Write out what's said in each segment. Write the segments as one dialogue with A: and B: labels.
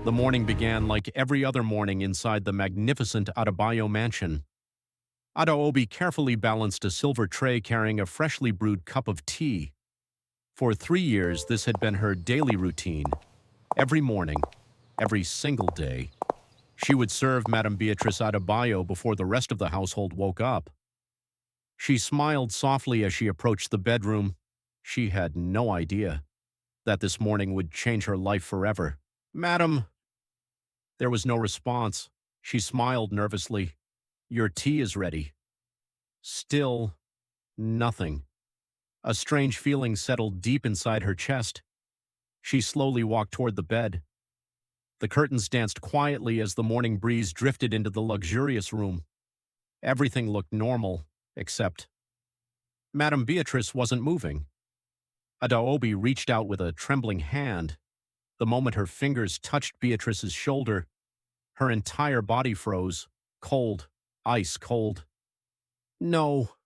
A: The morning began like every other morning inside the magnificent Adebayo Mansion. Adaobi carefully balanced a silver tray carrying a freshly brewed cup of tea. For 3 years, this had been her daily routine. Every morning, every single day, she would serve Madame Beatrice Adebayo before the rest of the household woke up. She smiled softly as she approached the bedroom. She had no idea that this morning would change her life forever. "Madam." There was no response. She smiled nervously. "Your tea is ready." Still, nothing. A strange feeling settled deep inside her chest. She slowly walked toward the bed. The curtains danced quietly as the morning breeze drifted into the luxurious room. Everything looked normal, except Madame Beatrice wasn't moving. Adaobi reached out with a trembling hand. The moment her fingers touched Beatrice's shoulder, her entire body froze, cold, ice cold. "No."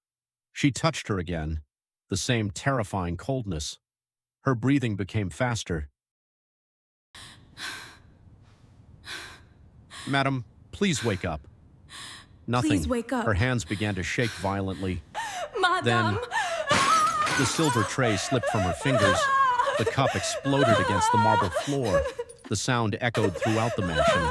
A: She touched her again, the same terrifying coldness. Her breathing became faster. "Madam, please wake up."
B: Please
A: Nothing.
B: wake up.
A: Her hands began to shake violently.
B: Madame!
A: Then, the silver tray slipped from her fingers. The cup exploded against the marble floor. The sound echoed throughout the mansion.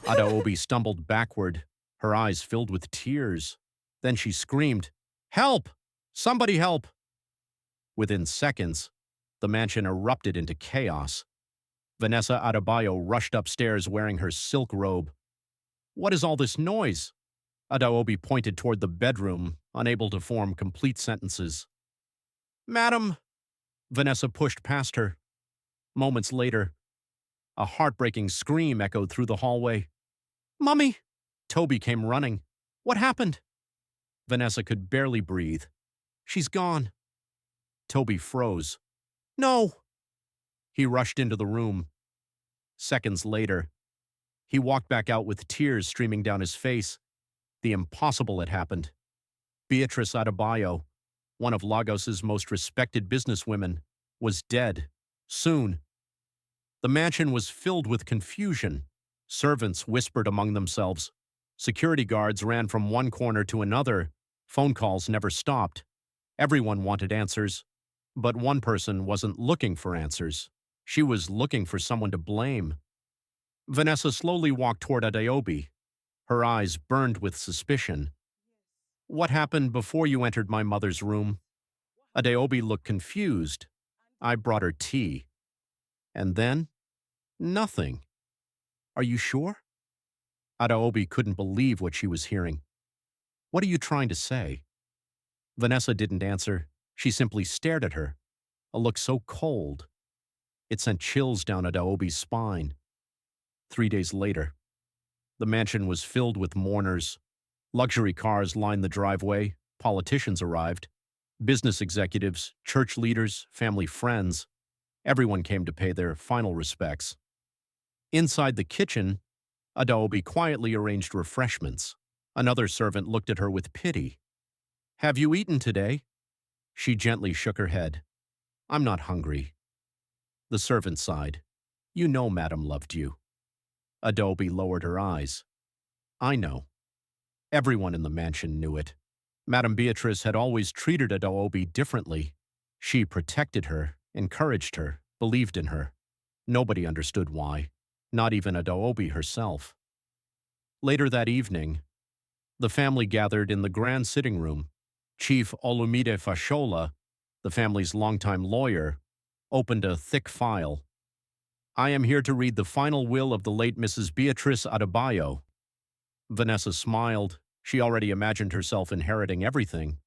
A: Adaobi stumbled backward, her eyes filled with tears. Then she screamed, "Help! Somebody help!" Within seconds, the mansion erupted into chaos. Vanessa Adebayo rushed upstairs wearing her silk robe. "What is all this noise?" Adaobi pointed toward the bedroom, unable to form complete sentences. "Madam." Vanessa pushed past her. Moments later, a heartbreaking scream echoed through the hallway. "Mummy!" Toby came running. "What happened?" Vanessa could barely breathe. "She's gone." Toby froze. "No!" He rushed into the room. Seconds later, he walked back out with tears streaming down his face. The impossible had happened. Beatrice Adebayo, one of Lagos's most respected businesswomen, was dead. Soon. The mansion was filled with confusion. Servants whispered among themselves. Security guards ran from one corner to another. Phone calls never stopped. Everyone wanted answers. But one person wasn't looking for answers. She was looking for someone to blame. Vanessa slowly walked toward Adaobi. Her eyes burned with suspicion. "What happened before you entered my mother's room?" Adaobi looked confused. "I brought her tea." "And then?" "Nothing." "Are you sure?" Adaobi couldn't believe what she was hearing. "What are you trying to say?" Vanessa didn't answer. She simply stared at her, a look so cold. It sent chills down Adaobi's spine. 3 days later, the mansion was filled with mourners. Luxury cars lined the driveway. Politicians arrived. Business executives, church leaders, family friends. Everyone came to pay their final respects. Inside the kitchen, Adaobi quietly arranged refreshments. Another servant looked at her with pity. "Have you eaten today?" She gently shook her head. "I'm not hungry." The servant sighed. "You know Madam loved you." Adaobi lowered her eyes. "I know." Everyone in the mansion knew it. Madame Beatrice had always treated Adaobi differently. She protected her, encouraged her, believed in her. Nobody understood why, not even Adaobi herself. Later that evening, the family gathered in the grand sitting room. Chief Olumide Fashola, the family's longtime lawyer, opened a thick file. "I am here to read the final will of the late Mrs. Beatrice Adebayo." Vanessa smiled. She already imagined herself inheriting everything.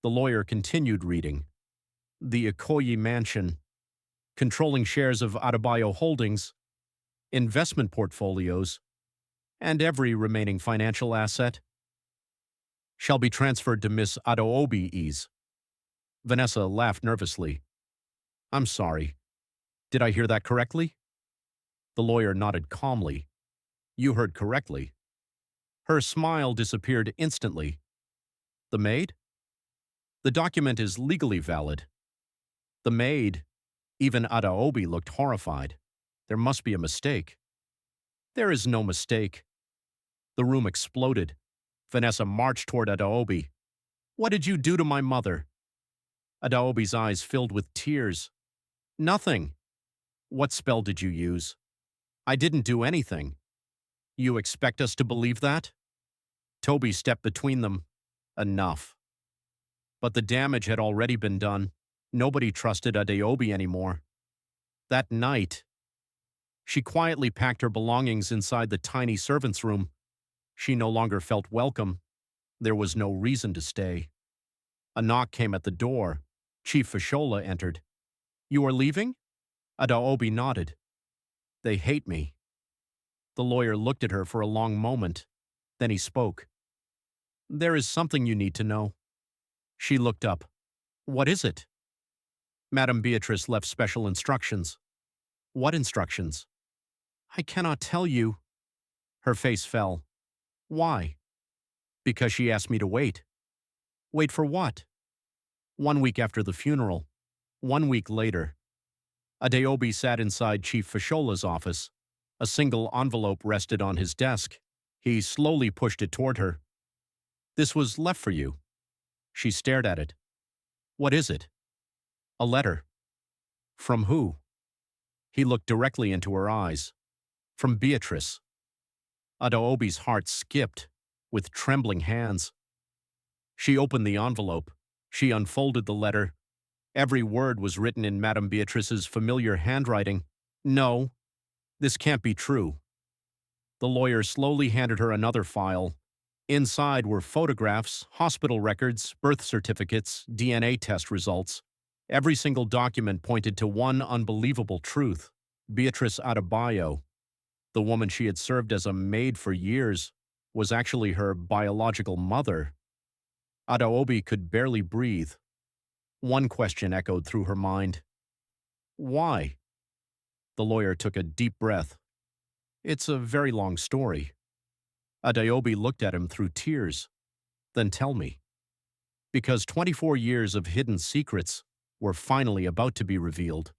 A: The lawyer continued reading. "The Ikoyi Mansion, controlling shares of Adebayo Holdings, investment portfolios, and every remaining financial asset shall be transferred to Miss Adaobi. Vanessa laughed nervously. "I'm sorry. Did I hear that correctly?" The lawyer nodded calmly. "You heard correctly." Her smile disappeared instantly. "The maid?" "The document is legally valid." "The maid?" Even Adaobi looked horrified. There must be a mistake. There is no mistake. The room exploded. Vanessa marched toward Adaobi. What did you do to my mother? Adaobi's eyes filled with tears. Nothing. What spell did you use? I didn't do anything. You expect us to believe that? Toby stepped between them. Enough. But the damage had already been done. Nobody trusted Adaobi anymore. That night, she quietly packed her belongings inside the tiny servant's room. She no longer felt welcome. There was no reason to stay. A knock came at the door. Chief Fashola entered. You are leaving? Adaobi nodded. They hate me. The lawyer looked at her for a long moment. Then he spoke. There is something you need to know. She looked up. What is it? Madame Beatrice left special instructions. What instructions? I cannot tell you. Her face fell. Why? Because she asked me to wait. Wait for what? 1 week after the funeral. 1 week later. Adaobi sat inside Chief Fashola's office. A single envelope rested on his desk. He slowly pushed it toward her. This was left for you. She stared at it. What is it? A letter. From who? He looked directly into her eyes. From Beatrice. Adaobi's heart skipped, with trembling hands. She opened the envelope. She unfolded the letter. Every word was written in Madame Beatrice's familiar handwriting. No, this can't be true. The lawyer slowly handed her another file. Inside were photographs, hospital records, birth certificates, DNA test results. Every single document pointed to one unbelievable truth. Beatrice Adebayo, the woman she had served as a maid for years, was actually her biological mother. Adaobi could barely breathe. One question echoed through her mind. Why? The lawyer took a deep breath. It's a very long story. Adaobi looked at him through tears. Then tell me. Because 24 years of hidden secrets were finally about to be revealed.